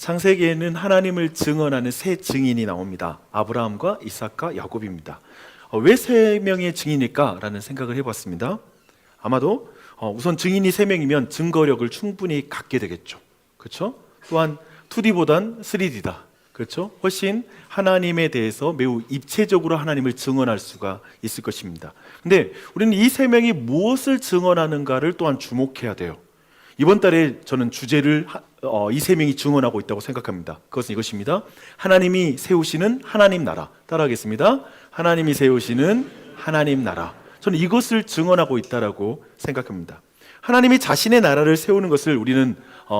창세기에는 하나님을 증언하는 세 증인이 나옵니다. 아브라함과 이삭과 야곱입니다. 왜 세 명의 증인일까? 라는 생각을 해봤습니다. 아마도 우선 증인이 세 명이면 증거력을 충분히 갖게 되겠죠. 그렇죠? 또한 2D보단 3D다. 그렇죠? 훨씬 하나님에 대해서 매우 입체적으로 하나님을 증언할 수가 있을 것입니다. 근데 우리는 이 세 명이 무엇을 증언하는가를 또한 주목해야 돼요. 이번 달에 저는 주제를 이 세 명이 증언하고 있다고 생각합니다. 그것은 이것입니다. 하나님이 세우시는 하나님 나라. 따라하겠습니다. 하나님이 세우시는 하나님 나라. 저는 이것을 증언하고 있다라고 생각합니다. 하나님이 자신의 나라를 세우는 것을 우리는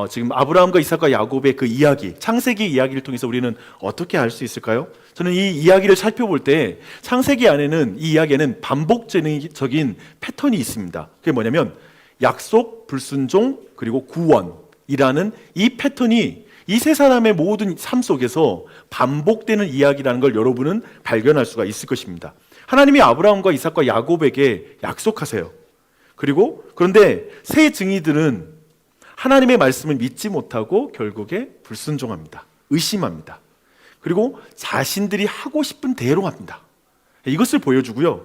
지금 아브라함과 이삭과 야곱의 그 이야기, 창세기 이야기를 통해서 우리는 어떻게 알 수 있을까요? 저는 이 이야기를 살펴볼 때 창세기 안에는 이 이야기에는 반복적인 패턴이 있습니다. 그게 뭐냐면 약속, 불순종, 그리고 구원이라는 이 패턴이 이 세 사람의 모든 삶 속에서 반복되는 이야기라는 걸 여러분은 발견할 수가 있을 것입니다. 하나님이 아브라함과 이삭과 야곱에게 약속하세요. 그런데 세 증인들은 하나님의 말씀을 믿지 못하고 결국에 불순종합니다. 의심합니다. 그리고 자신들이 하고 싶은 대로 합니다. 이것을 보여주고요.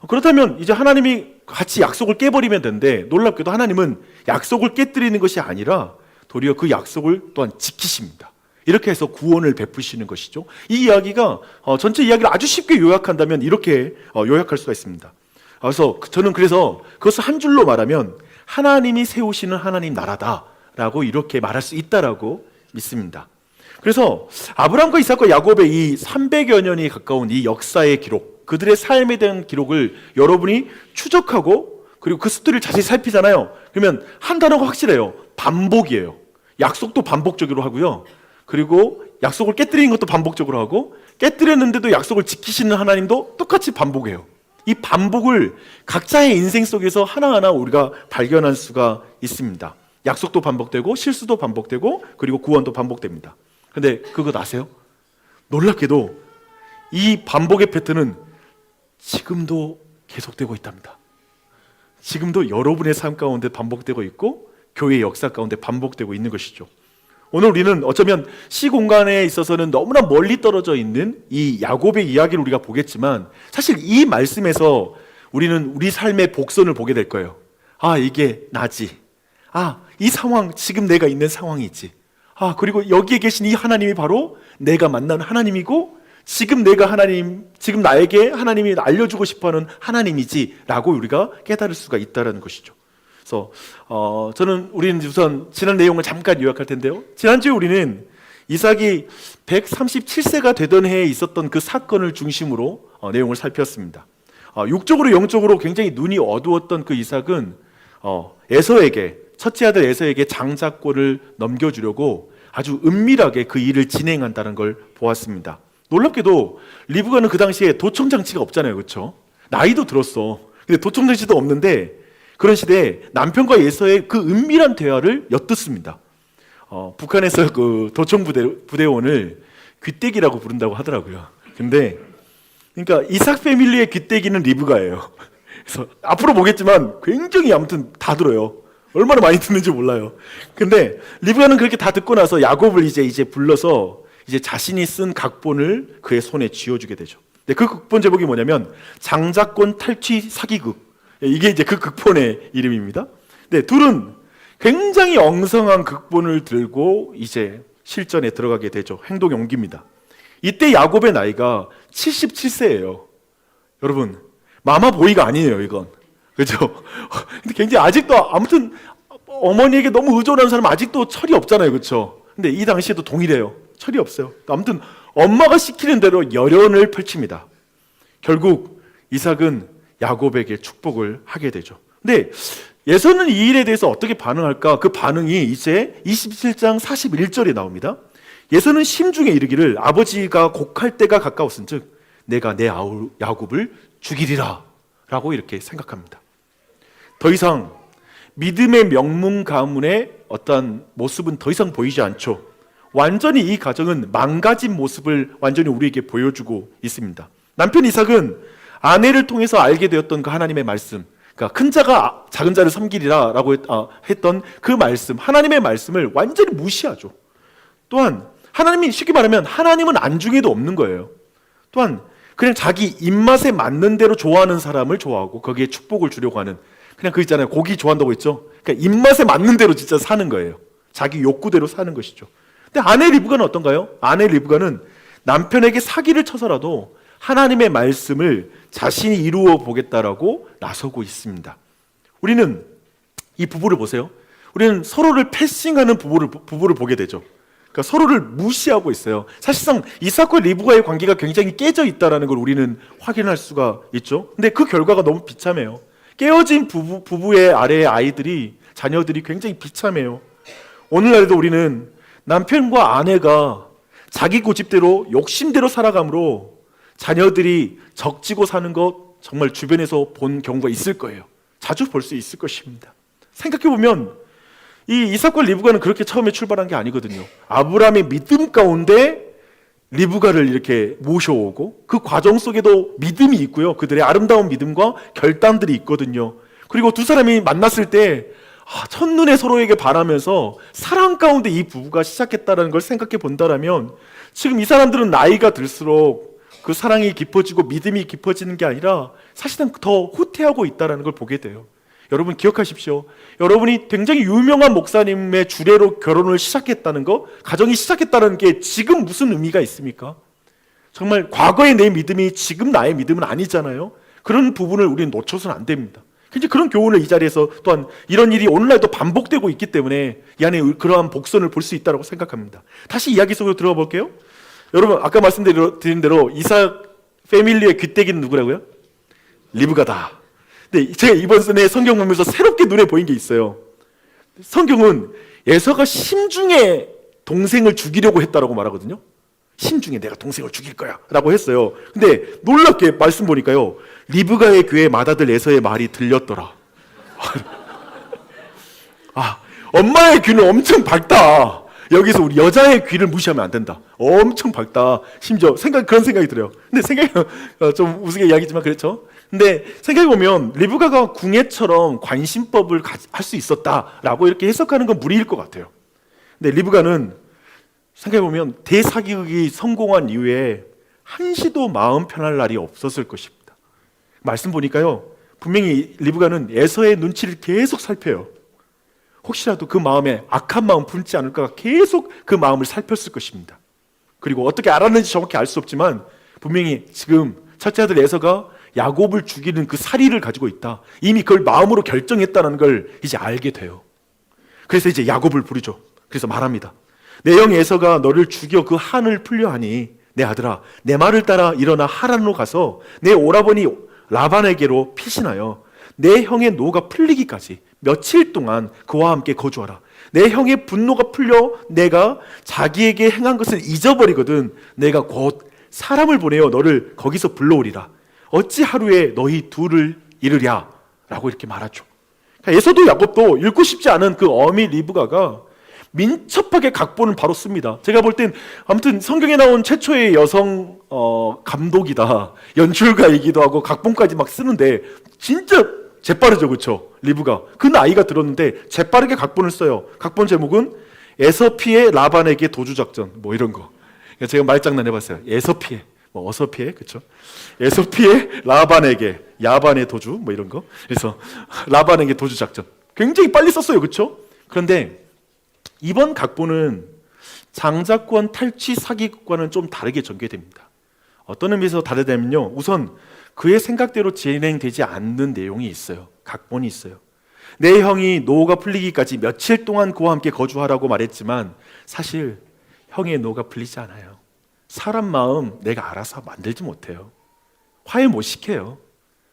그렇다면 이제 하나님이 같이 약속을 깨버리면 되는데, 놀랍게도 하나님은 약속을 깨뜨리는 것이 아니라 도리어 그 약속을 또한 지키십니다. 이렇게 해서 구원을 베푸시는 것이죠. 이 이야기가 전체 이야기를 아주 쉽게 요약한다면 이렇게 요약할 수가 있습니다. 그래서 저는 그것을 한 줄로 말하면 하나님이 세우시는 하나님 나라다라고 이렇게 말할 수 있다라고 믿습니다. 그래서 아브라함과 이삭과 야곱의 이 300여 년이 가까운 이 역사의 기록, 그들의 삶에 대한 기록을 여러분이 추적하고 그리고 그 스토리를 자세히 살피잖아요. 그러면 한 단어가 확실해요. 반복이에요. 약속도 반복적으로 하고요. 그리고 약속을 깨뜨리는 것도 반복적으로 하고, 깨뜨렸는데도 약속을 지키시는 하나님도 똑같이 반복해요. 이 반복을 각자의 인생 속에서 하나하나 우리가 발견할 수가 있습니다. 약속도 반복되고 실수도 반복되고 그리고 구원도 반복됩니다. 근데 그거 아세요? 놀랍게도 이 반복의 패턴은 지금도 계속되고 있답니다. 지금도 여러분의 삶 가운데 반복되고 있고 교회의 역사 가운데 반복되고 있는 것이죠. 오늘 우리는 어쩌면 시공간에 있어서는 너무나 멀리 떨어져 있는 이 야곱의 이야기를 우리가 보겠지만, 사실 이 말씀에서 우리는 우리 삶의 복선을 보게 될 거예요. 아, 이게 나지. 아, 이 상황, 지금 내가 있는 상황이지. 아, 그리고 여기에 계신 이 하나님이 바로 내가 만난 하나님이고, 지금 나에게 하나님이 알려주고 싶어하는 하나님이지 라고 우리가 깨달을 수가 있다는 것이죠. 그래서 우리는 우선 지난 내용을 잠깐 요약할 텐데요. 지난주에 우리는 이삭이 137세가 되던 해에 있었던 그 사건을 중심으로 내용을 살폈습니다. 육적으로 영적으로 굉장히 눈이 어두웠던 그 이삭은 첫째 아들 에서에게 장자권을 넘겨주려고 아주 은밀하게 그 일을 진행한다는 걸 보았습니다. 놀랍게도 리브가는 그 당시에 도청장치가 없잖아요. 그렇죠? 나이도 들었어. 근데 도청장치도 없는데 그런 시대에 남편과 에서의 그 은밀한 대화를 엿듣습니다. 북한에서 그 도청부대원을 귀때기라고 부른다고 하더라고요. 그러니까 이삭 패밀리의 귀때기는 리브가예요. 그래서 앞으로 보겠지만 굉장히 아무튼 다 들어요. 얼마나 많이 듣는지 몰라요. 근데 리브가는 그렇게 다 듣고 나서 야곱을 이제 불러서 이제 자신이 쓴 각본을 그의 손에 쥐어주게 되죠. 근데 그 극본 제목이 뭐냐면 장자권 탈취 사기극. 이게 이제 그 극본의 이름입니다. 네, 둘은 굉장히 엉성한 극본을 들고 이제 실전에 들어가게 되죠. 행동에 옮깁니다. 이때 야곱의 나이가 77세예요. 여러분, 마마보이가 아니에요, 이건. 그렇죠? 근데 굉장히 아직도 아무튼 어머니에게 너무 의존하는 사람은 아직도 철이 없잖아요. 그렇죠? 근데 이 당시에도 동일해요. 철이 없어요. 아무튼 엄마가 시키는 대로 열연을 펼칩니다. 결국 이삭은 야곱에게 축복을 하게 되죠. 근데 에서는 이 일에 대해서 어떻게 반응할까? 그 반응이 이제 27장 41절에 나옵니다. 에서는 심중에 이르기를 아버지가 곡할 때가 가까웠은즉 내가 내 아우 야곱을 죽이리라 라고 이렇게 생각합니다. 더 이상 믿음의 명문 가문의 어떤 모습은 더 이상 보이지 않죠. 완전히 이 가정은 망가진 모습을 완전히 우리에게 보여주고 있습니다. 남편 이삭은 아내를 통해서 알게 되었던 그 하나님의 말씀, 그러니까 큰 자가 작은 자를 섬기리라 라고 했던 그 말씀, 하나님의 말씀을 완전히 무시하죠. 또한 하나님이 쉽게 말하면 하나님은 안중에도 없는 거예요. 또한 그냥 자기 입맛에 맞는 대로 좋아하는 사람을 좋아하고 거기에 축복을 주려고 하는, 그냥 그 있잖아요. 고기 좋아한다고 했죠. 그러니까 입맛에 맞는 대로 진짜 사는 거예요. 자기 욕구대로 사는 것이죠. 근데 아내 리브가는 어떤가요? 아내 리브가는 남편에게 사기를 쳐서라도 하나님의 말씀을 자신이 이루어 보겠다라고 나서고 있습니다. 우리는 이 부부를 보세요. 우리는 서로를 패싱하는 부부를 보게 되죠. 그러니까 서로를 무시하고 있어요. 사실상 이삭과 리브가의 관계가 굉장히 깨져 있다는 걸 우리는 확인할 수가 있죠. 근데 그 결과가 너무 비참해요. 깨어진 부부의 아래의 아이들이, 자녀들이 굉장히 비참해요. 오늘날에도 우리는 남편과 아내가 자기 고집대로 욕심대로 살아감으로 자녀들이 적지고 사는 것 정말 주변에서 본 경우가 있을 거예요. 자주 볼 수 있을 것입니다. 생각해보면 이 이삭과 리브가는 그렇게 처음에 출발한 게 아니거든요. 아브라함의 믿음 가운데 리브가를 이렇게 모셔오고 그 과정 속에도 믿음이 있고요. 그들의 아름다운 믿음과 결단들이 있거든요. 그리고 두 사람이 만났을 때 첫눈에 서로에게 반하면서 사랑 가운데 이 부부가 시작했다는 걸 생각해 본다면 지금 이 사람들은 나이가 들수록 그 사랑이 깊어지고 믿음이 깊어지는 게 아니라 사실은 더 후퇴하고 있다는 걸 보게 돼요. 여러분 기억하십시오. 여러분이 굉장히 유명한 목사님의 주례로 결혼을 시작했다는 거, 가정이 시작했다는 게 지금 무슨 의미가 있습니까? 정말 과거의 내 믿음이 지금 나의 믿음은 아니잖아요. 그런 부분을 우리는 놓쳐서는 안 됩니다. 굉장히 그런 교훈을 이 자리에서 또한 이런 일이 오늘날도 반복되고 있기 때문에 이 안에 그러한 복선을 볼 수 있다고 생각합니다. 다시 이야기 속으로 들어가 볼게요. 여러분 아까 말씀드린 대로 이삭 패밀리의 귀때기는 누구라고요? 리브가다. 근데 제가 이번 선에 성경 보면서 새롭게 눈에 보인 게 있어요. 성경은 에서가 심중에 동생을 죽이려고 했다라고 말하거든요. 심중에 내가 동생을 죽일 거야 라고 했어요. 근데 놀랍게 말씀 보니까요, 리브가의 귀에 맏아들 에서의 말이 들렸더라. 엄마의 귀는 엄청 밝다. 여기서 우리 여자의 귀를 무시하면 안 된다. 엄청 밝다. 심지어 그런 생각이 들어요. 근데 좀 우스개 이야기지만 그렇죠. 근데 생각해보면 리브가가 궁예처럼 관심법을 할 수 있었다라고 이렇게 해석하는 건 무리일 것 같아요. 근데 리브가는 생각해보면 대사기극이 성공한 이후에 한시도 마음 편할 날이 없었을 것입니다. 말씀 보니까요, 분명히 리브가는 에서의 눈치를 계속 살펴요. 혹시라도 그 마음에 악한 마음 품지 않을까 계속 그 마음을 살폈을 것입니다. 그리고 어떻게 알았는지 정확히 알 수 없지만 분명히 지금 첫째 아들 에서가 야곱을 죽이는 그 사리를 가지고 있다. 이미 그걸 마음으로 결정했다는 걸 이제 알게 돼요. 그래서 이제 야곱을 부르죠. 그래서 말합니다. 내 형 에서가 너를 죽여 그 한을 풀려 하니 내 아들아, 내 말을 따라 일어나 하란으로 가서 내 오라버니 라반에게로 피신하여 내 형의 노가 풀리기까지 며칠 동안 그와 함께 거주하라. 내 형의 분노가 풀려 내가 자기에게 행한 것을 잊어버리거든 내가 곧 사람을 보내어 너를 거기서 불러오리라. 어찌 하루에 너희 둘을 이르랴 라고 이렇게 말하죠. 그러니까 에서도 야곱도 읽고 싶지 않은 그 어미 리브가가 민첩하게 각본을 바로 씁니다. 제가 볼 땐 아무튼 성경에 나온 최초의 여성 감독이다. 연출가이기도 하고 각본까지 막 쓰는데 진짜 재빠르죠, 그렇죠? 리브가 그 나이가 들었는데 재빠르게 각본을 써요. 각본 제목은 에서피의 라반에게 도주작전 뭐 이런 거. 제가 말장난 해봤어요. 에서피의 어서피의, 그렇죠? 에서피의 라반에게 야반의 도주 뭐 이런 거. 그래서 라반에게 도주작전 굉장히 빨리 썼어요, 그렇죠? 그런데 이번 각본은 장자권 탈취 사기과는 좀 다르게 전개됩니다. 어떤 의미에서 다르다면요, 우선 그의 생각대로 진행되지 않는 내용이 있어요. 각본이 있어요. 내 형이 노가 풀리기까지 며칠 동안 그와 함께 거주하라고 말했지만 사실 형의 노가 풀리지 않아요. 사람 마음 내가 알아서 만들지 못해요. 화해 못 시켜요.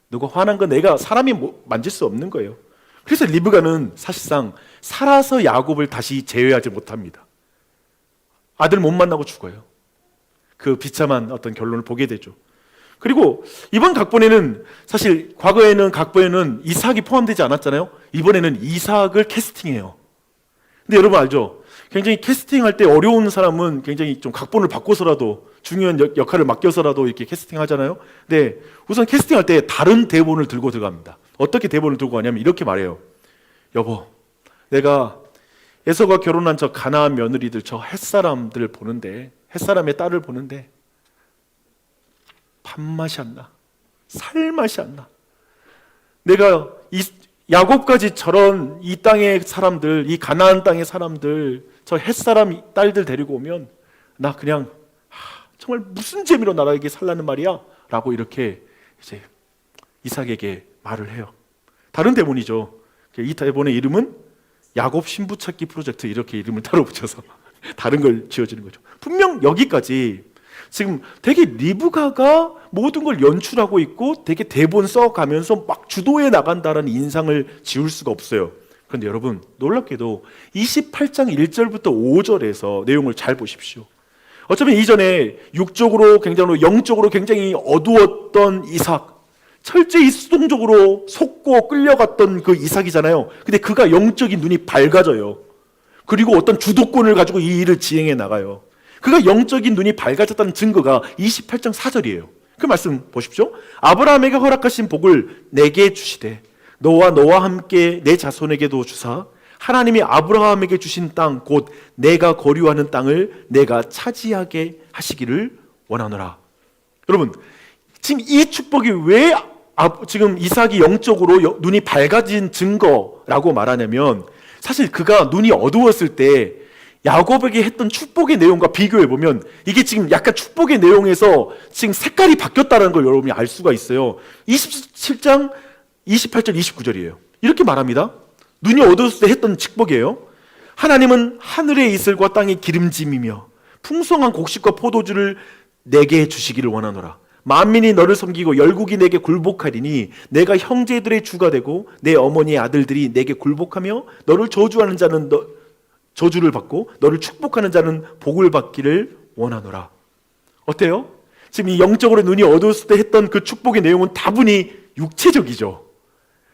누가 화난 건 내가 사람이 만질 수 없는 거예요. 그래서 리브가는 사실상 살아서 야곱을 다시 제외하지 못합니다. 아들 못 만나고 죽어요. 그 비참한 어떤 결론을 보게 되죠. 그리고 이번 각본에는 사실 과거에는 각본에는 이삭이 포함되지 않았잖아요. 이번에는 이삭을 캐스팅해요. 근데 여러분 알죠? 굉장히 캐스팅할 때 어려운 사람은 굉장히 좀 각본을 바꿔서라도 중요한 역할을 맡겨서라도 이렇게 캐스팅하잖아요. 근데 우선 캐스팅할 때 다른 대본을 들고 들어갑니다. 어떻게 대본을 들고 가냐면 이렇게 말해요. 여보, 내가 에서가 결혼한 저 가나안 며느리들, 저 햇사람들 보는데, 햇사람의 딸을 보는데 밥맛이 안 나, 살맛이 안 나. 내가 야곱까지 저런 이 땅의 사람들, 이 가나안 땅의 사람들, 저 햇사람 딸들 데리고 오면 나 그냥 정말 무슨 재미로 나라에게 살라는 말이야? 라고 이렇게 이제 이삭에게 말을 해요. 다른 대본이죠. 이 대본의 이름은 야곱 신부찾기 프로젝트, 이렇게 이름을 따로 붙여서 다른 걸 지어주는 거죠. 분명 여기까지 지금 되게 리브가가 모든 걸 연출하고 있고 되게 대본 써가면서 막 주도해 나간다라는 인상을 지울 수가 없어요. 그런데 여러분, 놀랍게도 28장 1절부터 5절에서 내용을 잘 보십시오. 어쩌면 이전에 육적으로 굉장히, 영적으로 굉장히 어두웠던 이삭, 철저히 수동적으로 속고 끌려갔던 그 이삭이잖아요. 근데 그가 영적인 눈이 밝아져요. 그리고 어떤 주도권을 가지고 이 일을 진행해 나가요. 그가 영적인 눈이 밝아졌다는 증거가 28장 4절이에요. 그 말씀 보십시오. 아브라함에게 허락하신 복을 내게 주시되 너와 함께 내 자손에게도 주사 하나님이 아브라함에게 주신 땅 곧 내가 거류하는 땅을 내가 차지하게 하시기를 원하노라. 여러분, 지금 이 축복이 왜 지금 이삭이 영적으로 눈이 밝아진 증거라고 말하냐면, 사실 그가 눈이 어두웠을 때 야곱에게 했던 축복의 내용과 비교해 보면 이게 지금 약간 축복의 내용에서 지금 색깔이 바뀌었다는 걸 여러분이 알 수가 있어요. 27장 28절 29절이에요. 이렇게 말합니다. 눈이 어두웠을 때 했던 축복이에요. 하나님은 하늘의 이슬과 땅의 기름짐이며 풍성한 곡식과 포도주를 내게 주시기를 원하노라. 만민이 너를 섬기고 열국이 내게 굴복하리니 내가 형제들의 주가 되고 내 어머니의 아들들이 내게 굴복하며 너를 저주하는 자는 저주를 받고 너를 축복하는 자는 복을 받기를 원하노라. 어때요? 지금 이 영적으로 눈이 어두웠을 때 했던 그 축복의 내용은 다분히 육체적이죠.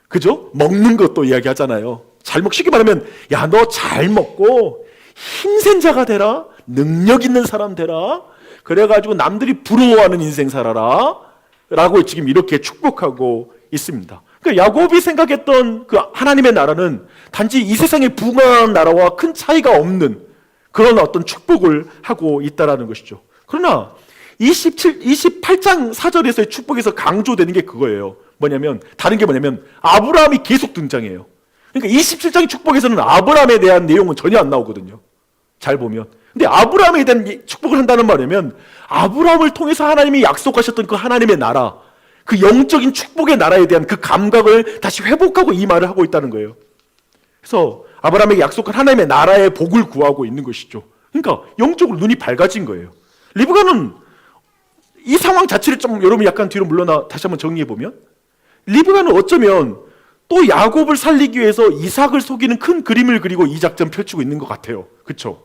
그죠? 먹는 것도 이야기하잖아요. 쉽게 말하면 야, 너 잘 먹고 힘센 자가 되라, 능력 있는 사람 되라, 그래가지고 남들이 부러워하는 인생 살아라 라고 지금 이렇게 축복하고 있습니다. 그러니까 야곱이 생각했던 그 하나님의 나라는 단지 이 세상의 붕황한 나라와 큰 차이가 없는 그런 어떤 축복을 하고 있다는 것이죠. 그러나 28장 4절에서의 축복에서 강조되는 게 그거예요. 다른 게 뭐냐면 아브라함이 계속 등장해요. 그러니까 27장의 축복에서는 아브라함에 대한 내용은 전혀 안 나오거든요. 잘 보면. 근데 아브라함에 대한 축복을 한다는 말이면 아브라함을 통해서 하나님이 약속하셨던 그 하나님의 나라, 그 영적인 축복의 나라에 대한 그 감각을 다시 회복하고 이 말을 하고 있다는 거예요. 그래서 아브라함에게 약속한 하나님의 나라의 복을 구하고 있는 것이죠. 그러니까 영적으로 눈이 밝아진 거예요. 리브가는 이 상황 자체를 좀 여러분이 약간 뒤로 물러나 다시 한번 정리해 보면, 리브가는 어쩌면 또 야곱을 살리기 위해서 이삭을 속이는 큰 그림을 그리고 이 작전 펼치고 있는 것 같아요. 그렇죠?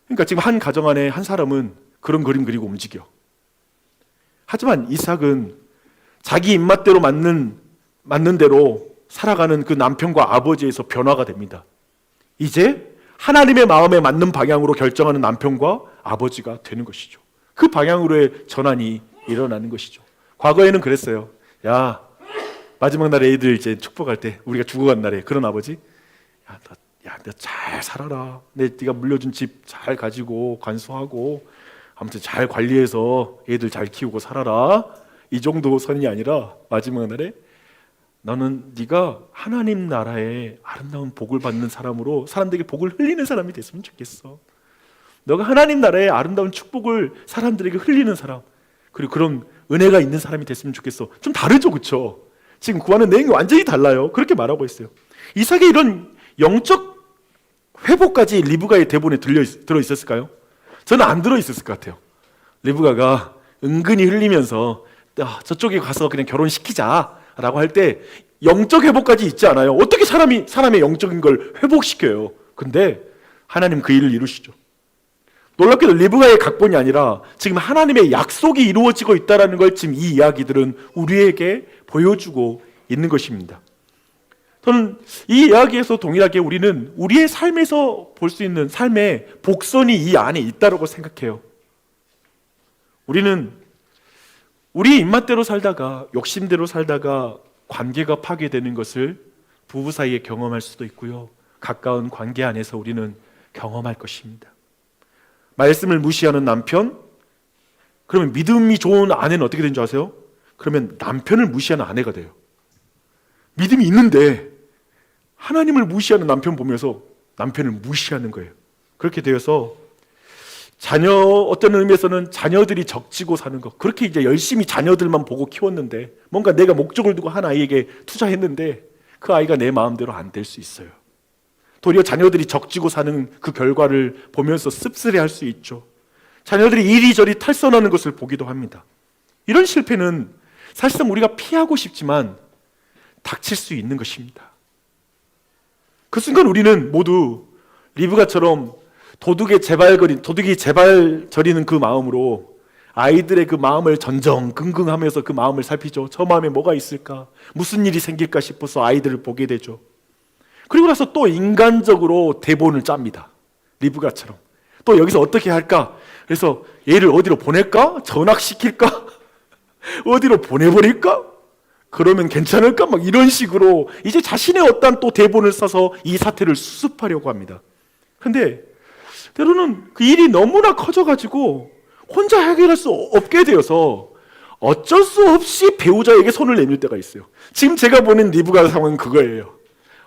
그러니까 지금 한 가정 안에 한 사람은 그런 그림 그리고 움직여. 하지만 이삭은 자기 입맛대로 맞는 대로 살아가는 그 남편과 아버지에서 변화가 됩니다. 이제 하나님의 마음에 맞는 방향으로 결정하는 남편과 아버지가 되는 것이죠. 그 방향으로의 전환이 일어나는 것이죠. 과거에는 그랬어요. 야, 마지막 날에 애들 이제 축복할 때, 우리가 죽어간 날에 그런 아버지, 너 잘 살아라. 네가 물려준 집 잘 가지고 관수하고 아무튼 잘 관리해서 애들 잘 키우고 살아라. 이 정도 선이 아니라 마지막 날에 너는 네가 하나님 나라의 아름다운 복을 받는 사람으로 사람들에게 복을 흘리는 사람이 됐으면 좋겠어. 너가 하나님 나라의 아름다운 축복을 사람들에게 흘리는 사람, 그리고 그런 은혜가 있는 사람이 됐으면 좋겠어. 좀 다르죠, 그렇죠? 지금 구하는 내용이 완전히 달라요. 그렇게 말하고 있어요. 이삭의 이런 영적 회복까지 리브가의 대본에 들어있었을까요? 저는 안 들어있었을 것 같아요. 리브가가 은근히 흘리면서 저쪽에 가서 그냥 결혼시키자라고 할 때 영적 회복까지 있지 않아요. 어떻게 사람의 영적인 걸 회복시켜요? 근데 하나님 그 일을 이루시죠. 놀랍게도 리브가의 각본이 아니라 지금 하나님의 약속이 이루어지고 있다는 걸 지금 이 이야기들은 우리에게 보여주고 있는 것입니다. 저는 이 이야기에서 동일하게 우리는 우리의 삶에서 볼 수 있는 삶의 복선이 이 안에 있다고 생각해요. 우리는 우리 입맛대로 살다가 욕심대로 살다가 관계가 파괴되는 것을 부부 사이에 경험할 수도 있고요. 가까운 관계 안에서 우리는 경험할 것입니다. 말씀을 무시하는 남편, 그러면 믿음이 좋은 아내는 어떻게 되는 줄 아세요? 그러면 남편을 무시하는 아내가 돼요. 믿음이 있는데 하나님을 무시하는 남편 보면서 남편을 무시하는 거예요. 그렇게 되어서 어떤 의미에서는 자녀들이 적지고 사는 것, 그렇게 이제 열심히 자녀들만 보고 키웠는데, 뭔가 내가 목적을 두고 한 아이에게 투자했는데 그 아이가 내 마음대로 안 될 수 있어요. 도리어 자녀들이 적지고 사는 그 결과를 보면서 씁쓸해할 수 있죠. 자녀들이 이리저리 탈선하는 것을 보기도 합니다. 이런 실패는 사실상 우리가 피하고 싶지만 닥칠 수 있는 것입니다. 그 순간 우리는 모두 리브가처럼 도둑이 제발 저리는 그 마음으로 아이들의 그 마음을 전전긍긍하면서 그 마음을 살피죠. 저 마음에 뭐가 있을까? 무슨 일이 생길까 싶어서 아이들을 보게 되죠. 그리고 나서 또 인간적으로 대본을 짭니다. 리브가처럼. 또 여기서 어떻게 할까? 그래서 얘를 어디로 보낼까? 전학시킬까? 어디로 보내버릴까? 그러면 괜찮을까? 막 이런 식으로 이제 자신의 어떤 또 대본을 써서 이 사태를 수습하려고 합니다. 근데 때로는 그 일이 너무나 커져가지고 혼자 해결할 수 없게 되어서 어쩔 수 없이 배우자에게 손을 내밀 때가 있어요. 지금 제가 보는 리브가 상황은 그거예요.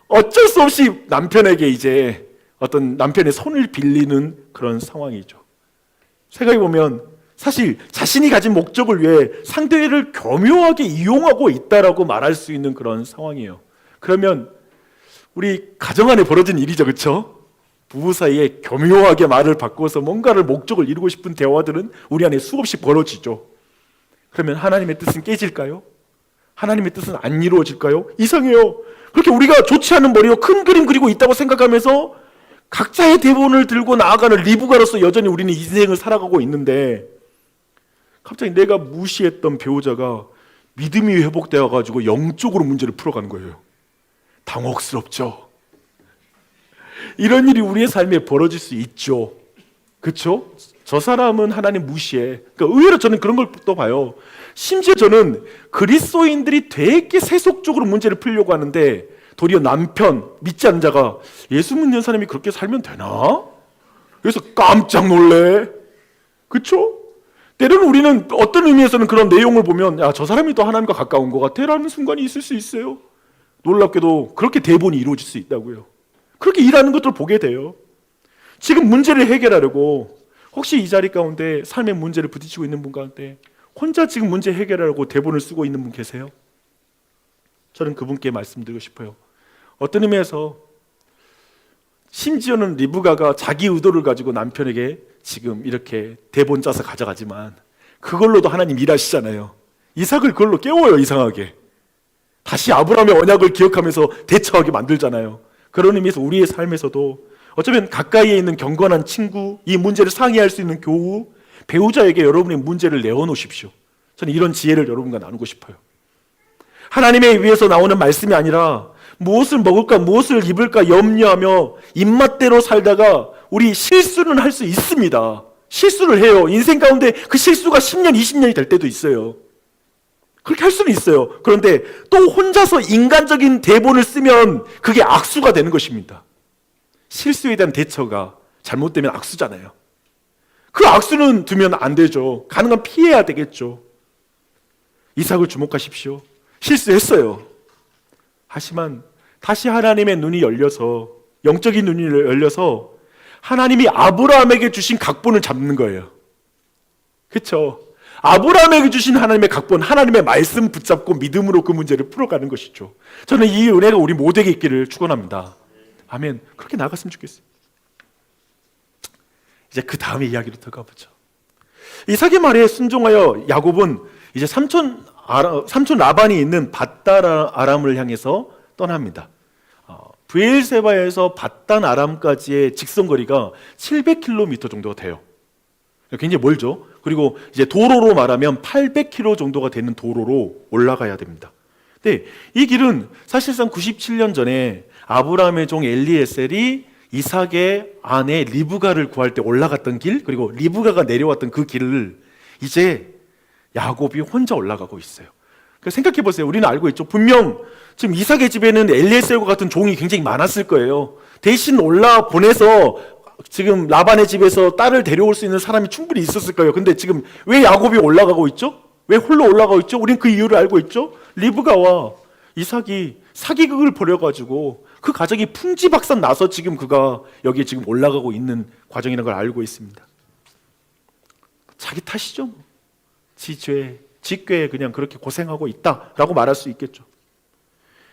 어쩔 수 없이 남편에게 이제 어떤 남편의 손을 빌리는 그런 상황이죠. 생각해보면 사실 자신이 가진 목적을 위해 상대를 교묘하게 이용하고 있다라고 말할 수 있는 그런 상황이에요. 그러면 우리 가정 안에 벌어진 일이죠, 그렇죠? 부부 사이에 교묘하게 말을 바꿔서 뭔가를 목적을 이루고 싶은 대화들은 우리 안에 수없이 벌어지죠. 그러면 하나님의 뜻은 깨질까요? 하나님의 뜻은 안 이루어질까요? 이상해요. 그렇게 우리가 좋지 않은 머리로 큰 그림 그리고 있다고 생각하면서 각자의 대본을 들고 나아가는 리브가로서 여전히 우리는 인생을 살아가고 있는데, 갑자기 내가 무시했던 배우자가 믿음이 회복되어 가지고 영적으로 문제를 풀어가는 거예요. 당혹스럽죠. 이런 일이 우리의 삶에 벌어질 수 있죠. 그렇죠? 저 사람은 하나님 무시해. 그러니까 의외로 저는 그런 걸 또 봐요. 심지어 저는 그리스도인들이 되게 세속적으로 문제를 풀려고 하는데 도리어 남편, 믿지 않는 자가 예수 믿는 사람이 그렇게 살면 되나? 그래서 깜짝 놀래. 그렇죠? 때로는 우리는 어떤 의미에서는 그런 내용을 보면 야, 저 사람이 또 하나님과 가까운 것 같아 라는 순간이 있을 수 있어요. 놀랍게도 그렇게 대본이 이루어질 수 있다고요. 그렇게 일하는 것들을 보게 돼요. 지금 문제를 해결하려고 혹시 이 자리 가운데 삶의 문제를 부딪히고 있는 분 가운데 혼자 지금 문제 해결하려고 대본을 쓰고 있는 분 계세요? 저는 그분께 말씀드리고 싶어요. 어떤 의미에서 심지어는 리브가가 자기 의도를 가지고 남편에게 지금 이렇게 대본 짜서 가져가지만 그걸로도 하나님 일하시잖아요. 이삭을 그걸로 깨워요. 이상하게 다시 아브라함의 언약을 기억하면서 대처하게 만들잖아요. 그런 의미에서 우리의 삶에서도 어쩌면 가까이에 있는 경건한 친구, 이 문제를 상의할 수 있는 교우, 배우자에게 여러분의 문제를 내어놓으십시오. 저는 이런 지혜를 여러분과 나누고 싶어요. 하나님의 위에서 나오는 말씀이 아니라 무엇을 먹을까 무엇을 입을까 염려하며 입맛대로 살다가 우리 실수는 할 수 있습니다. 실수를 해요. 인생 가운데 그 실수가 10년, 20년이 될 때도 있어요. 그렇게 할 수는 있어요. 그런데 또 혼자서 인간적인 대본을 쓰면 그게 악수가 되는 것입니다. 실수에 대한 대처가 잘못되면 악수잖아요. 그 악수는 두면 안 되죠. 가능한 피해야 되겠죠. 이삭을 주목하십시오. 실수했어요. 하지만 다시 하나님의 눈이 열려서, 영적인 눈이 열려서 하나님이 아브라함에게 주신 각본을 잡는 거예요. 그렇죠? 아브라함에게 주신 하나님의 각본, 하나님의 말씀 붙잡고 믿음으로 그 문제를 풀어가는 것이죠. 저는 이 은혜가 우리 모두에게 있기를 축원합니다. 아멘. 그렇게 나갔으면 좋겠어요. 이제 그 다음에 이야기로 들어가보죠. 이삭의 말에 순종하여 야곱은 이제 삼촌 라반이 있는 밧단 아람을 향해서 떠납니다. 브엘세바에서 밧단 아람까지의 직선거리가 700km 정도가 돼요. 굉장히 멀죠. 그리고 이제 도로로 말하면 800km 정도가 되는 도로로 올라가야 됩니다. 근데 이 길은 사실상 97년 전에 아브라함의 종 엘리에셀이 이삭의 아내 리브가를 구할 때 올라갔던 길, 그리고 리브가가 내려왔던 그 길을 이제 야곱이 혼자 올라가고 있어요. 그러니까 생각해 보세요. 우리는 알고 있죠. 분명 지금 이삭의 집에는 엘리에셀과 같은 종이 굉장히 많았을 거예요. 대신 올라 보내서 지금 라반의 집에서 딸을 데려올 수 있는 사람이 충분히 있었을 거예요. 근데 지금 왜 야곱이 올라가고 있죠? 왜 홀로 올라가고 있죠? 우린 그 이유를 알고 있죠. 리브가와 이삭이 사기극을 벌여가지고 그 가정이 풍지박산 나서 지금 그가 여기에 지금 올라가고 있는 과정이라는 걸 알고 있습니다. 자기 탓이죠. 뭐. 지 죄, 지 꾀에 그냥 그렇게 고생하고 있다라고 말할 수 있겠죠.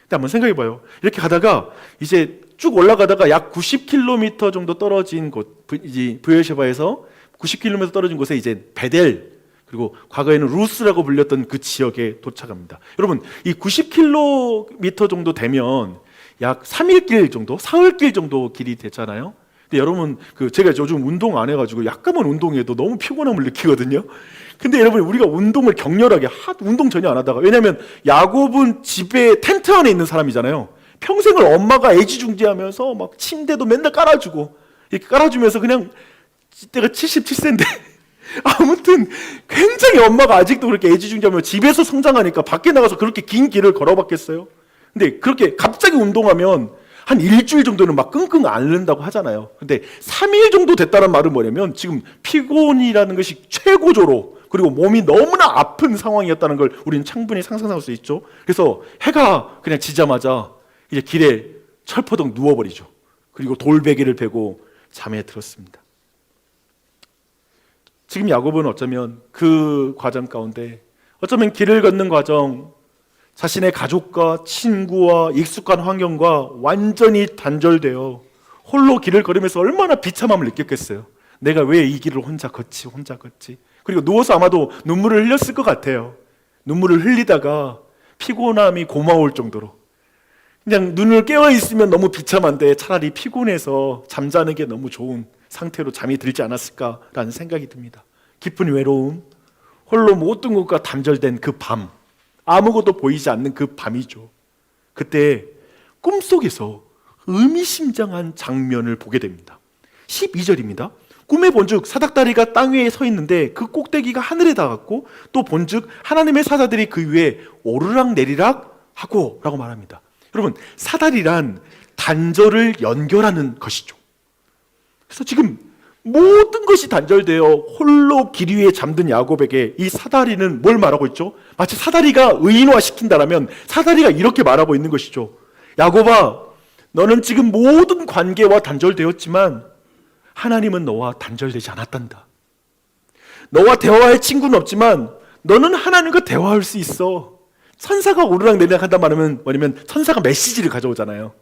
근데 한번 생각해봐요. 이렇게 가다가 이제 쭉 올라가다가 약 90km 정도 떨어진 곳, 브에르시바에서 90km 떨어진 곳에 이제 베델, 그리고 과거에는 루스라고 불렸던 그 지역에 도착합니다. 여러분, 이 90km 정도 되면 약 3일길 정도, 사흘길 정도 길이 되잖아요. 근데 여러분, 제가 요즘 운동 안 해가지고 약간만 운동해도 너무 피곤함을 느끼거든요. 근데 여러분, 우리가 운동을 격렬하게 운동 전혀 안 하다가, 왜냐하면 야곱은 집에 텐트 안에 있는 사람이잖아요. 평생을 엄마가 애지중지하면서 막 침대도 맨날 깔아주고 이렇게 깔아주면서 그냥 때가 77세인데 아무튼 굉장히 엄마가 아직도 그렇게 애지중지하면 집에서 성장하니까 밖에 나가서 그렇게 긴 길을 걸어봤겠어요? 근데 그렇게 갑자기 운동하면 한 일주일 정도는 막 끙끙 앓는다고 하잖아요. 근데 3일 정도 됐다는 말은 뭐냐면 지금 피곤이라는 것이 최고조로, 그리고 몸이 너무나 아픈 상황이었다는 걸 우리는 충분히 상상할 수 있죠. 그래서 해가 그냥 지자마자 이제 길에 철퍼덕 누워버리죠. 그리고 돌베개를 베고 잠에 들었습니다. 지금 야곱은 어쩌면 그 과정 가운데, 어쩌면 길을 걷는 과정, 자신의 가족과 친구와 익숙한 환경과 완전히 단절되어 홀로 길을 걸으면서 얼마나 비참함을 느꼈겠어요. 내가 왜 이 길을 혼자 걷지? 그리고 누워서 아마도 눈물을 흘렸을 것 같아요. 눈물을 흘리다가 피곤함이 고마울 정도로, 그냥 눈을 깨어 있으면 너무 비참한데 차라리 피곤해서 잠자는 게 너무 좋은 상태로 잠이 들지 않았을까라는 생각이 듭니다. 깊은 외로움, 홀로 모든 것과 단절된 그 밤, 아무것도 보이지 않는 그 밤이죠. 그때 꿈속에서 의미심장한 장면을 보게 됩니다. 12절입니다. 꿈에 본즉 사닥다리가 땅 위에 서 있는데 그 꼭대기가 하늘에 닿았고, 또 본즉 하나님의 사자들이 그 위에 오르락 내리락 하고 라고 말합니다. 여러분, 사다리란 단절을 연결하는 것이죠. 그래서 지금 모든 것이 단절되어 홀로 길 위에 잠든 야곱에게 이 사다리는 뭘 말하고 있죠? 마치 사다리가 의인화시킨다라면 사다리가 이렇게 말하고 있는 것이죠. 야곱아, 너는 지금 모든 관계와 단절되었지만 하나님은 너와 단절되지 않았단다. 너와 대화할 친구는 없지만 너는 하나님과 대화할 수 있어. 천사가 오르락내리락 한단 말은 뭐냐면 천사가 메시지를 가져오잖아요.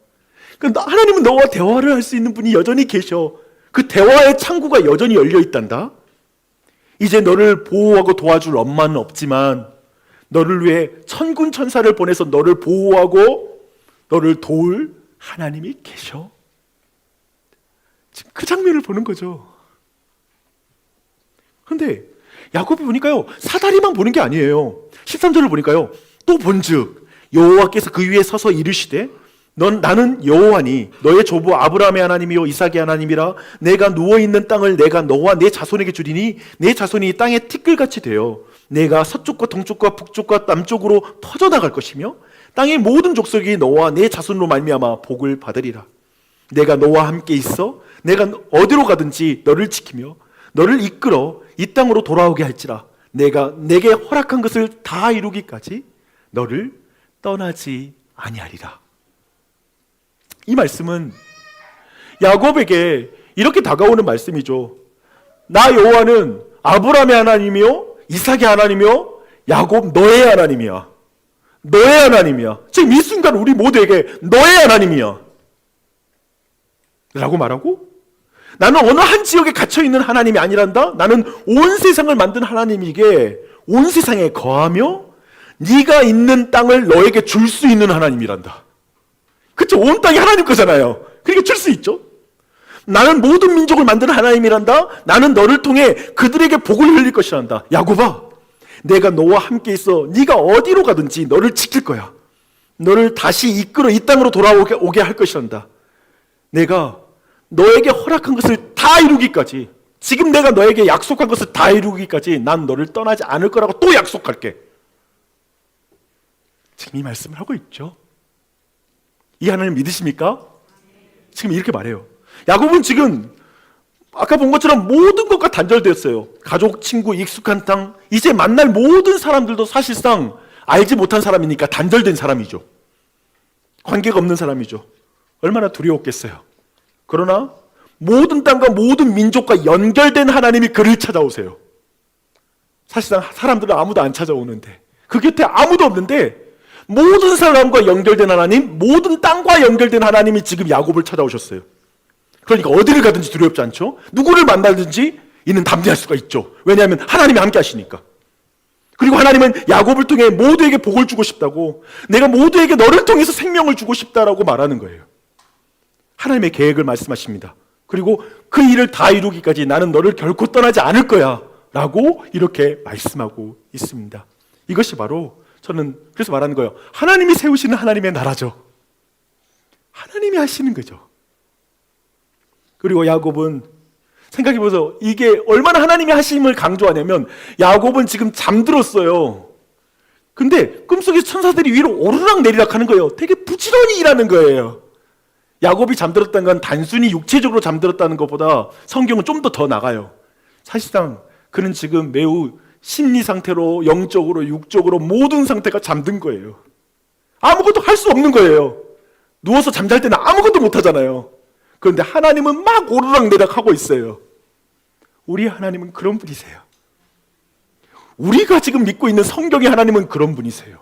그러니까 하나님은 너와 대화를 할 수 있는 분이 여전히 계셔. 그 대화의 창구가 여전히 열려 있단다. 이제 너를 보호하고 도와줄 엄마는 없지만 너를 위해 천군 천사를 보내서 너를 보호하고 너를 도울 하나님이 계셔. 지금 그 장면을 보는 거죠. 그런데 야곱이 보니까요, 사다리만 보는 게 아니에요. 13절을 보니까요, 또 본즉 여호와께서 그 위에 서서 이르시되 나는 여호와니 너의 조부 아브라함의 하나님이요 이삭의 하나님이라. 내가 누워있는 땅을 내가 너와 내 자손에게 주리니 내 자손이 땅에 티끌같이 되어 내가 서쪽과 동쪽과 북쪽과 남쪽으로 퍼져나갈 것이며 땅의 모든 족속이 너와 내 자손으로 말미암아 복을 받으리라. 내가 너와 함께 있어 내가 어디로 가든지 너를 지키며 너를 이끌어 이 땅으로 돌아오게 할지라. 내가 내게 허락한 것을 다 이루기까지 너를 떠나지 아니하리라. 이 말씀은 야곱에게 이렇게 다가오는 말씀이죠. 나 여호와는 아브라함의 하나님이요 이삭의 하나님이요 야곱 너의 하나님이야. 너의 하나님이야. 지금 이 순간 우리 모두에게 너의 하나님이야 라고 말하고, 나는 어느 한 지역에 갇혀있는 하나님이 아니란다. 나는 온 세상을 만든 하나님이게 온 세상에 거하며 네가 있는 땅을 너에게 줄 수 있는 하나님이란다. 그쵸? 온 땅이 하나님 거잖아요. 그러니까 줄 수 있죠. 나는 모든 민족을 만든 하나님이란다. 나는 너를 통해 그들에게 복을 흘릴 것이란다. 야곱아, 내가 너와 함께 있어 네가 어디로 가든지 너를 지킬 거야. 너를 다시 이끌어 이 땅으로 돌아오게 할 것이란다. 내가 너에게 허락한 것을 다 이루기까지, 지금 내가 너에게 약속한 것을 다 이루기까지 난 너를 떠나지 않을 거라고 또 약속할게. 지금 이 말씀을 하고 있죠. 이 하나님 믿으십니까? 지금 이렇게 말해요. 야곱은 지금 아까 본 것처럼 모든 것과 단절되었어요. 가족, 친구, 익숙한 땅, 이제 만날 모든 사람들도 사실상 알지 못한 사람이니까 단절된 사람이죠. 관계가 없는 사람이죠. 얼마나 두려웠겠어요. 그러나 모든 땅과 모든 민족과 연결된 하나님이 그를 찾아오세요. 사실상 사람들은 아무도 안 찾아오는데, 그 곁에 아무도 없는데 모든 사람과 연결된 하나님, 모든 땅과 연결된 하나님이 지금 야곱을 찾아오셨어요. 그러니까 어디를 가든지 두렵지 않죠. 누구를 만나든지 이는 담대할 수가 있죠. 왜냐하면 하나님이 함께 하시니까. 그리고 하나님은 야곱을 통해 모두에게 복을 주고 싶다고, 내가 모두에게 너를 통해서 생명을 주고 싶다라고 말하는 거예요. 하나님의 계획을 말씀하십니다. 그리고 그 일을 다 이루기까지 나는 너를 결코 떠나지 않을 거야 라고 이렇게 말씀하고 있습니다. 이것이 바로 저는 그래서 말하는 거예요. 하나님이 세우시는 하나님의 나라죠. 하나님이 하시는 거죠. 그리고 야곱은 생각해보세요. 이게 얼마나 하나님이 하심을 강조하냐면, 야곱은 지금 잠들었어요. 근데 꿈속에서 천사들이 위로 오르락 내리락 하는 거예요. 되게 부지런히 일하는 거예요. 야곱이 잠들었다는 건 단순히 육체적으로 잠들었다는 것보다 성경은 좀 더 나가요. 사실상 그는 지금 매우 심리 상태로, 영적으로, 육적으로 모든 상태가 잠든 거예요. 아무것도 할 수 없는 거예요. 누워서 잠잘 때는 아무것도 못 하잖아요. 그런데 하나님은 막 오르락내락 하고 있어요. 우리 하나님은 그런 분이세요. 우리가 지금 믿고 있는 성경의 하나님은 그런 분이세요.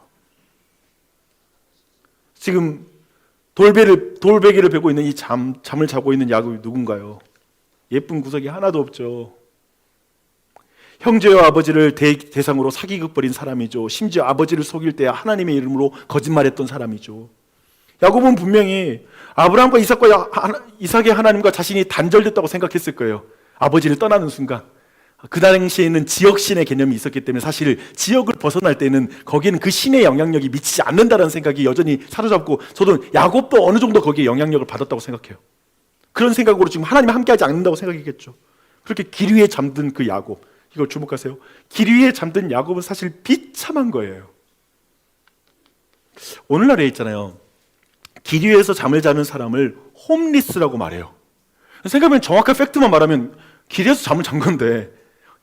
지금 돌베개를 베고 있는 이 잠을 자고 있는 야곱이 누군가요? 예쁜 구석이 하나도 없죠. 형제와 아버지를 대상으로 사기극 벌인 사람이죠. 심지어 아버지를 속일 때 하나님의 이름으로 거짓말했던 사람이죠. 야곱은 분명히 아브라함과 이삭의 하나님과 자신이 단절됐다고 생각했을 거예요. 아버지를 떠나는 순간. 그 당시에는 지역신의 개념이 있었기 때문에 사실 지역을 벗어날 때는 거기에는 그 신의 영향력이 미치지 않는다는 생각이 여전히 사로잡고, 저도 야곱도 어느 정도 거기에 영향력을 받았다고 생각해요. 그런 생각으로 지금 하나님이 함께하지 않는다고 생각했겠죠. 그렇게 길 위에 잠든 그 야곱, 이걸 주목하세요. 길 위에 잠든 야곱은 사실 비참한 거예요. 오늘날에 있잖아요, 길 위에서 잠을 자는 사람을 홈리스라고 말해요. 생각하면 정확한 팩트만 말하면 길에서 잠을 잔 건데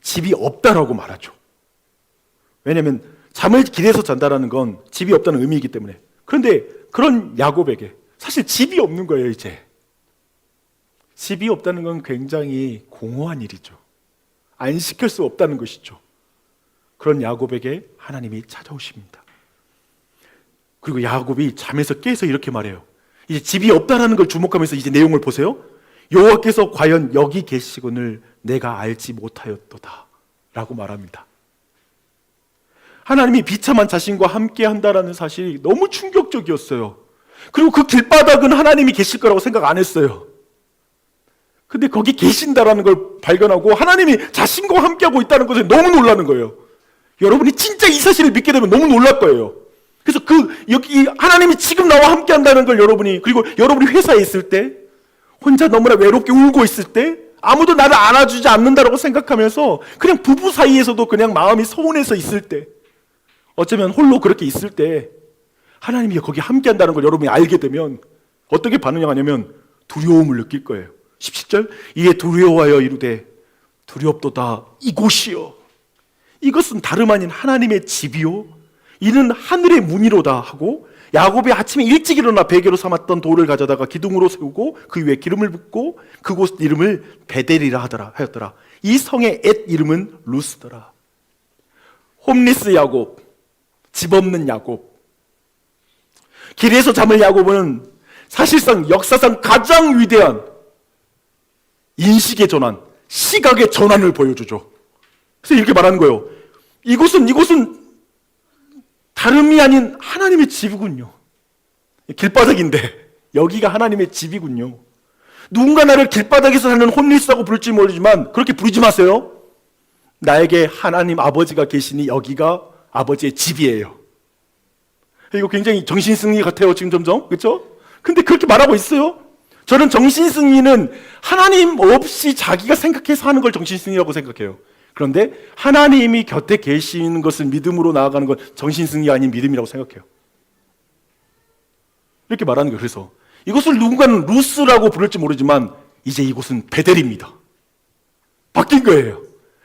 집이 없다라고 말하죠. 왜냐하면 잠을 길에서 잔다라는 건 집이 없다는 의미이기 때문에. 그런데 그런 야곱에게 사실 집이 없는 거예요. 이제 집이 없다는 건 굉장히 공허한 일이죠. 안식할 수 없다는 것이죠. 그런 야곱에게 하나님이 찾아오십니다. 그리고 야곱이 잠에서 깨서 이렇게 말해요. 이제 집이 없다라는 걸 주목하면서 이제 내용을 보세요. 여호와께서 과연 여기 계시거늘 내가 알지 못하였도다 라고 말합니다. 하나님이 비참한 자신과 함께 한다라는 사실이 너무 충격적이었어요. 그리고 그 길바닥은 하나님이 계실 거라고 생각 안 했어요. 근데 거기 계신다라는 걸 발견하고 하나님이 자신과 함께하고 있다는 것에 너무 놀라는 거예요. 여러분이 진짜 이 사실을 믿게 되면 너무 놀랄 거예요. 그래서 여기 하나님이 지금 나와 함께 한다는 걸 그리고 여러분이 회사에 있을 때, 혼자 너무나 외롭게 울고 있을 때, 아무도 나를 안아주지 않는다라고 생각하면서 그냥 부부 사이에서도 그냥 마음이 서운해서 있을 때, 어쩌면 홀로 그렇게 있을 때 하나님이 거기 함께 한다는 걸 여러분이 알게 되면 어떻게 반응하냐면 두려움을 느낄 거예요. 17절, 이에 두려워하여 이르되 두렵도다 이곳이요, 이것은 다름 아닌 하나님의 집이요 이는 하늘의 문이로다 하고, 야곱이 아침에 일찍 일어나 베개로 삼았던 돌을 가져다가 기둥으로 세우고 그 위에 기름을 붓고 그곳 이름을 베델이라 하였더라. 이 성의 엣 이름은 루스더라. 홈리스 야곱, 집 없는 야곱. 길에서 잠을 야곱은 사실상 역사상 가장 위대한 인식의 전환, 시각의 전환을 보여주죠. 그래서 이렇게 말하는 거예요. 이곳은 다름이 아닌 하나님의 집이군요. 길바닥인데 여기가 하나님의 집이군요. 누군가 나를 길바닥에서 사는 홈리스라고 부를지 모르지만 그렇게 부르지 마세요. 나에게 하나님 아버지가 계시니 여기가 아버지의 집이에요. 이거 굉장히 정신승리 같아요, 지금 점점. 그렇죠? 근데 그렇게 말하고 있어요. 저는 정신승리는 하나님 없이 자기가 생각해서 하는 걸 정신승리라고 생각해요. 그런데 하나님이 곁에 계시는 것을 믿음으로 나아가는 건 정신승리 아닌 믿음이라고 생각해요. 이렇게 말하는 거예요. 그래서 이곳을 누군가는 루스라고 부를지 모르지만 이제 이곳은 베델입니다. 바뀐 거예요.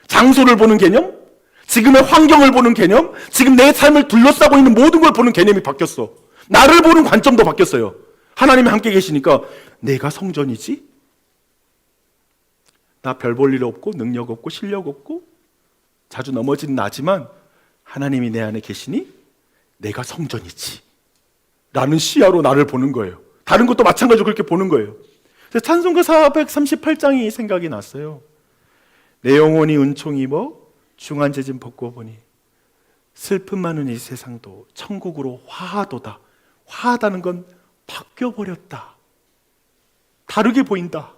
장소를 보는 개념, 지금의 환경을 보는 개념, 지금 내 삶을 둘러싸고 있는 모든 걸 보는 개념이 바뀌었어. 나를 보는 관점도 바뀌었어요. 하나님이 함께 계시니까 내가 성전이지? 나 별 볼 일 없고 능력 없고 실력 없고 자주 넘어지는 나지만 하나님이 내 안에 계시니 내가 성전이지 라는 시야로 나를 보는 거예요. 다른 것도 마찬가지로 그렇게 보는 거예요. 그래서 찬송가 438장이 생각이 났어요. 내 영혼이 은총 입어 중한제진 벗고 보니 슬픔 많은 이 세상도 천국으로 화하도다. 화하다는 건 바뀌어버렸다. 다르게 보인다.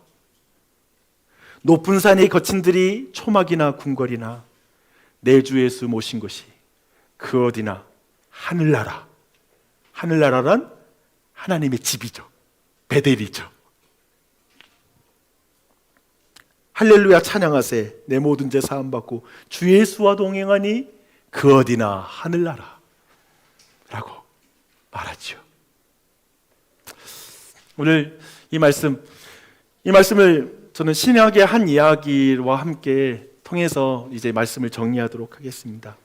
높은 산의 거친들이 초막이나 궁궐이나 내 주 예수 모신 곳이 그 어디나 하늘나라. 하늘나라란 하나님의 집이죠. 베델이죠. 할렐루야 찬양하세. 내 모든 죄 사함받고 주 예수와 동행하니 그 어디나 하늘나라 라고 말하죠. 오늘 이 말씀을 저는 신약의 한 이야기와 함께 통해서 이제 말씀을 정리하도록 하겠습니다.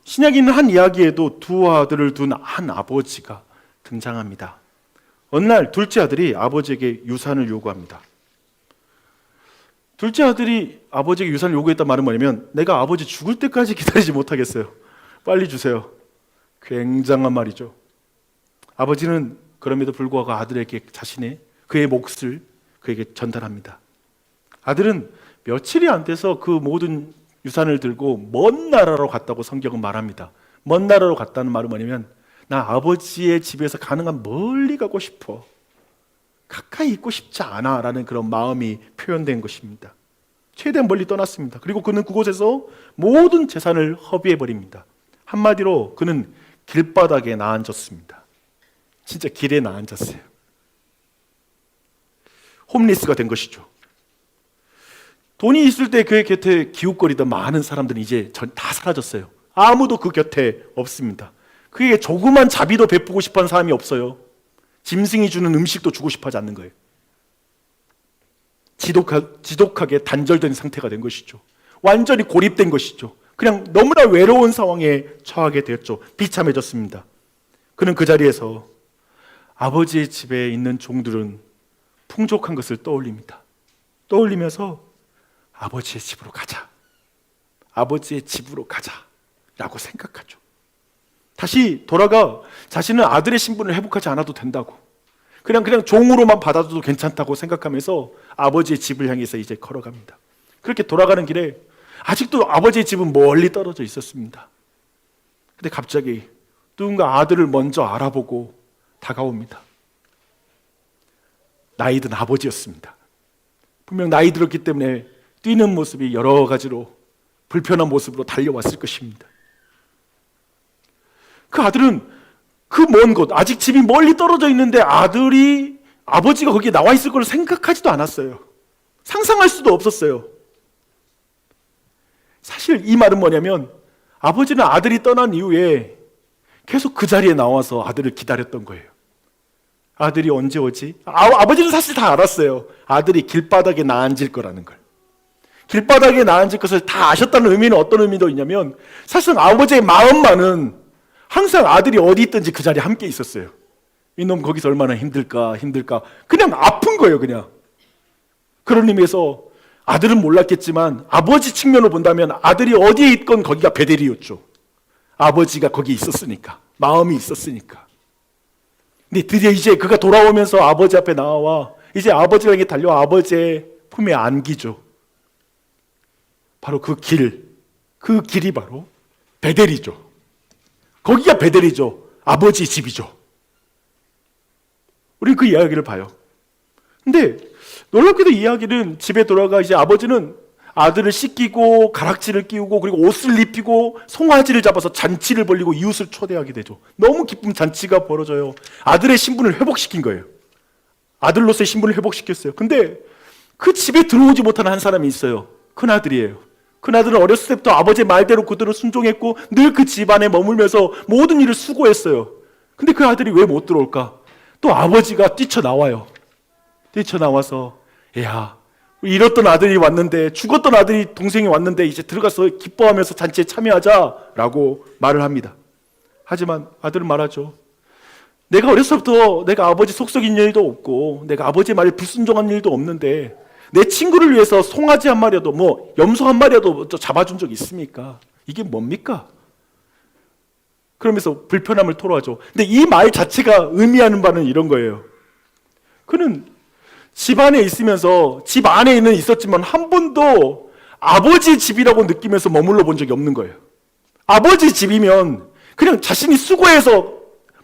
신약에 있는 한 이야기에도 두 아들을 둔 한 아버지가 등장합니다. 어느 날 둘째 아들이 아버지에게 유산을 요구합니다. 둘째 아들이 아버지에게 유산을 요구했단 말은 뭐냐면 내가 아버지 죽을 때까지 기다리지 못하겠어요. 빨리 주세요. 굉장한 말이죠. 아버지는 그럼에도 불구하고 아들에게 그의 몫을 그에게 전달합니다. 아들은 며칠이 안 돼서 그 모든 유산을 들고 먼 나라로 갔다고 성경은 말합니다. 먼 나라로 갔다는 말은 뭐냐면 나 아버지의 집에서 가능한 멀리 가고 싶어. 가까이 있고 싶지 않아 라는 그런 마음이 표현된 것입니다. 최대한 멀리 떠났습니다. 그리고 그는 그곳에서 모든 재산을 허비해버립니다. 한마디로 그는 길바닥에 나앉았습니다. 진짜 길에 나앉았어요. 홈리스가 된 것이죠. 돈이 있을 때 그의 곁에 기웃거리던 많은 사람들은 이제 다 사라졌어요. 아무도 그 곁에 없습니다. 그에게 조그만 자비도 베푸고 싶어하는 사람이 없어요. 짐승이 주는 음식도 주고 싶어하지 않는 거예요. 지독하게 단절된 상태가 된 것이죠. 완전히 고립된 것이죠. 그냥 너무나 외로운 상황에 처하게 되었죠. 비참해졌습니다. 그는 그 자리에서 아버지의 집에 있는 종들은 풍족한 것을 떠올립니다. 떠올리면서 아버지의 집으로 가자. 아버지의 집으로 가자 라고 생각하죠. 다시 돌아가 자신은 아들의 신분을 회복하지 않아도 된다고, 그냥 종으로만 받아줘도 괜찮다고 생각하면서 아버지의 집을 향해서 이제 걸어갑니다. 그렇게 돌아가는 길에 아직도 아버지의 집은 멀리 떨어져 있었습니다. 근데 갑자기 누군가 아들을 먼저 알아보고 다가옵니다. 나이 든 아버지였습니다. 분명 나이 들었기 때문에 뛰는 모습이 여러 가지로 불편한 모습으로 달려왔을 것입니다. 그 아들은 그 먼 곳, 아직 집이 멀리 떨어져 있는데 아버지가 거기에 나와 있을 걸 생각하지도 않았어요. 상상할 수도 없었어요. 사실 이 말은 뭐냐면 아버지는 아들이 떠난 이후에 계속 그 자리에 나와서 아들을 기다렸던 거예요. 아들이 언제 오지? 아버지는 사실 다 알았어요. 아들이 길바닥에 나앉을 거라는 걸. 길바닥에 나앉을 것을 다 아셨다는 의미는 어떤 의미도 있냐면 사실은 아버지의 마음만은 항상 아들이 어디 있든지 그 자리에 함께 있었어요. 이놈 거기서 얼마나 힘들까 그냥 아픈 거예요. 그냥 그런 의미에서 아들은 몰랐겠지만 아버지 측면으로 본다면 아들이 어디에 있건 거기가 베델이었죠. 아버지가 거기 있었으니까, 마음이 있었으니까. 근데 드디어 이제 그가 돌아오면서 아버지 앞에 나와 이제 아버지가 이렇게 달려와 아버지의 품에 안기죠. 바로 그 길이 바로 베델이죠. 거기가 베델이죠. 아버지 집이죠. 우리는 그 이야기를 봐요. 근데 놀랍게도 이야기는 집에 돌아가 이제 아버지는 아들을 씻기고 가락지를 끼우고 그리고 옷을 입히고 송아지를 잡아서 잔치를 벌리고 이웃을 초대하게 되죠. 너무 기쁜 잔치가 벌어져요. 아들의 신분을 회복시킨 거예요. 아들로서의 신분을 회복시켰어요. 근데 그 집에 들어오지 못하는 한 사람이 있어요. 큰아들이에요. 큰아들은 어렸을 때부터 아버지의 말대로 그대로 순종했고 늘 그 집안에 머물면서 모든 일을 수고했어요. 근데 그 아들이 왜 못 들어올까? 또 아버지가 뛰쳐나와요. 뛰쳐나와서 야, 잃었던 아들이 왔는데, 죽었던 아들이, 동생이 왔는데 이제 들어가서 기뻐하면서 잔치에 참여하자라고 말을 합니다. 하지만 아들은 말하죠. 내가 어렸을 때부터 내가 아버지 속썩인 일도 없고 내가 아버지의 말에 불순종한 일도 없는데 내 친구를 위해서 송아지 한 마리라도 염소 한 마리라도 잡아준 적이 있습니까? 이게 뭡니까? 그러면서 불편함을 토로하죠. 근데 이 말 자체가 의미하는 바는 이런 거예요. 그는 집 안에 있으면서 집 안에는 있었지만 한 번도 아버지 집이라고 느끼면서 머물러 본 적이 없는 거예요. 아버지 집이면 그냥 자신이 수고해서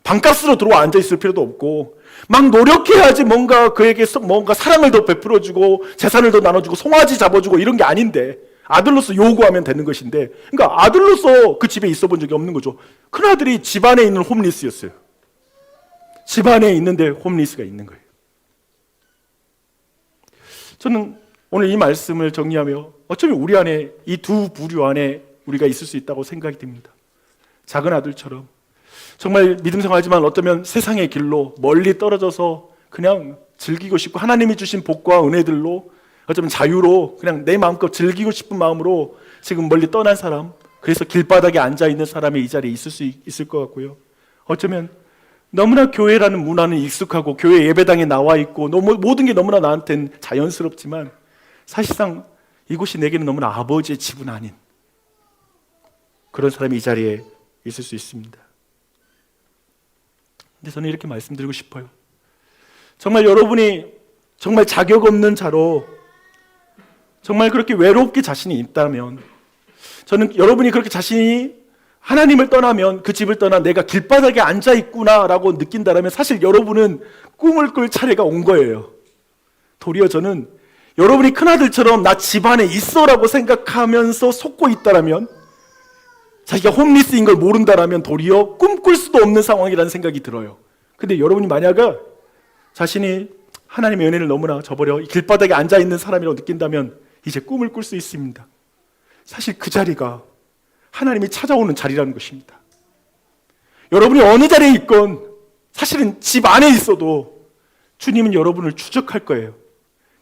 방값으로 들어와 앉아 있을 필요도 없고 막 노력해야지 뭔가 그에게 뭔가 사랑을 더 베풀어주고 재산을 더 나눠주고 송아지 잡아주고 이런 게 아닌데 아들로서 요구하면 되는 것인데, 그러니까 아들로서 그 집에 있어 본 적이 없는 거죠. 큰아들이 집 안에 있는 홈리스였어요. 집 안에 있는데 홈리스가 있는 거예요. 저는 오늘 이 말씀을 정리하며 어쩌면 우리 안에 이 두 부류 안에 우리가 있을 수 있다고 생각이 듭니다. 작은 아들처럼 정말 믿음 생활하지만 어쩌면 세상의 길로 멀리 떨어져서 그냥 즐기고 싶고 하나님이 주신 복과 은혜들로 어쩌면 자유로 그냥 내 마음껏 즐기고 싶은 마음으로 지금 멀리 떠난 사람, 그래서 길바닥에 앉아있는 사람이 이 자리에 있을 수 있을 것 같고요. 어쩌면 너무나 교회라는 문화는 익숙하고 교회 예배당에 나와 있고 모든 게 너무나 나한테는 자연스럽지만 사실상 이곳이 내게는 너무나 아버지의 집은 아닌 그런 사람이 이 자리에 있을 수 있습니다. 근데 저는 이렇게 말씀드리고 싶어요. 정말 여러분이 정말 자격 없는 자로 정말 그렇게 외롭게 자신이 있다면, 저는 여러분이 그렇게 자신이 하나님을 떠나면 그 집을 떠나 내가 길바닥에 앉아 있구나라고 느낀다면 사실 여러분은 꿈을 꿀 차례가 온 거예요. 도리어 저는 여러분이 큰아들처럼 나 집 안에 있어라고 생각하면서 속고 있다라면, 자기가 홈리스인 걸 모른다라면 도리어 꿈꿀 수도 없는 상황이라는 생각이 들어요. 근데 여러분이 만약에 자신이 하나님의 은혜를 너무나 저버려 길바닥에 앉아있는 사람이라고 느낀다면 이제 꿈을 꿀 수 있습니다. 사실 그 자리가 하나님이 찾아오는 자리라는 것입니다. 여러분이 어느 자리에 있건 사실은 집 안에 있어도 주님은 여러분을 추적할 거예요.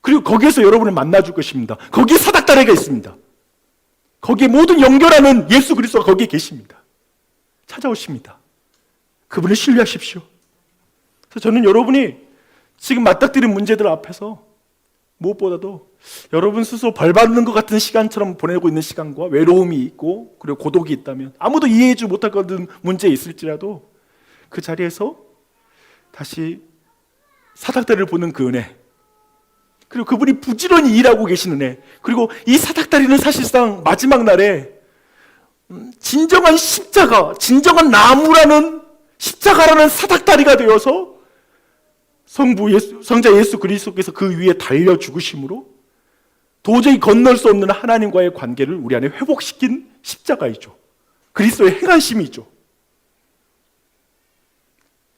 그리고 거기에서 여러분을 만나줄 것입니다. 거기에 사닥다리가 있습니다. 거기에 모든 연결하는 예수 그리스도가 거기에 계십니다. 찾아오십니다. 그분을 신뢰하십시오. 그래서 저는 여러분이 지금 맞닥뜨린 문제들 앞에서 무엇보다도 여러분 스스로 벌받는 것 같은 시간처럼 보내고 있는 시간과 외로움이 있고 그리고 고독이 있다면, 아무도 이해해주지 못할 것 같은 문제에 있을지라도 그 자리에서 다시 사닥다리를 보는 그 은혜, 그리고 그분이 부지런히 일하고 계시는 은혜, 그리고 이 사닥다리는 사실상 마지막 날에 진정한 십자가, 진정한 나무라는 십자가라는 사닥다리가 되어서 성자 예수 그리스도께서 그 위에 달려 죽으심으로 도저히 건널 수 없는 하나님과의 관계를 우리 안에 회복시킨 십자가이죠. 그리스도의 행하심이죠.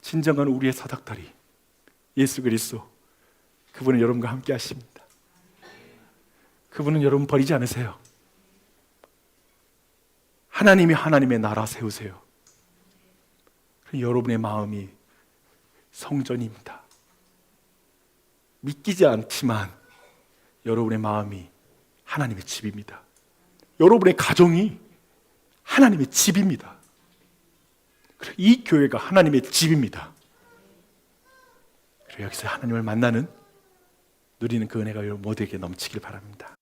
진정한 우리의 사닥다리 예수 그리스도, 그분은 여러분과 함께 하십니다. 그분은 여러분 버리지 않으세요. 하나님이 하나님의 나라 세우세요. 여러분의 마음이 성전입니다. 믿기지 않지만 여러분의 마음이 하나님의 집입니다. 여러분의 가정이 하나님의 집입니다. 이 교회가 하나님의 집입니다. 그리고 여기서 하나님을 만나는, 누리는 그 은혜가 여러분 모두에게 넘치길 바랍니다.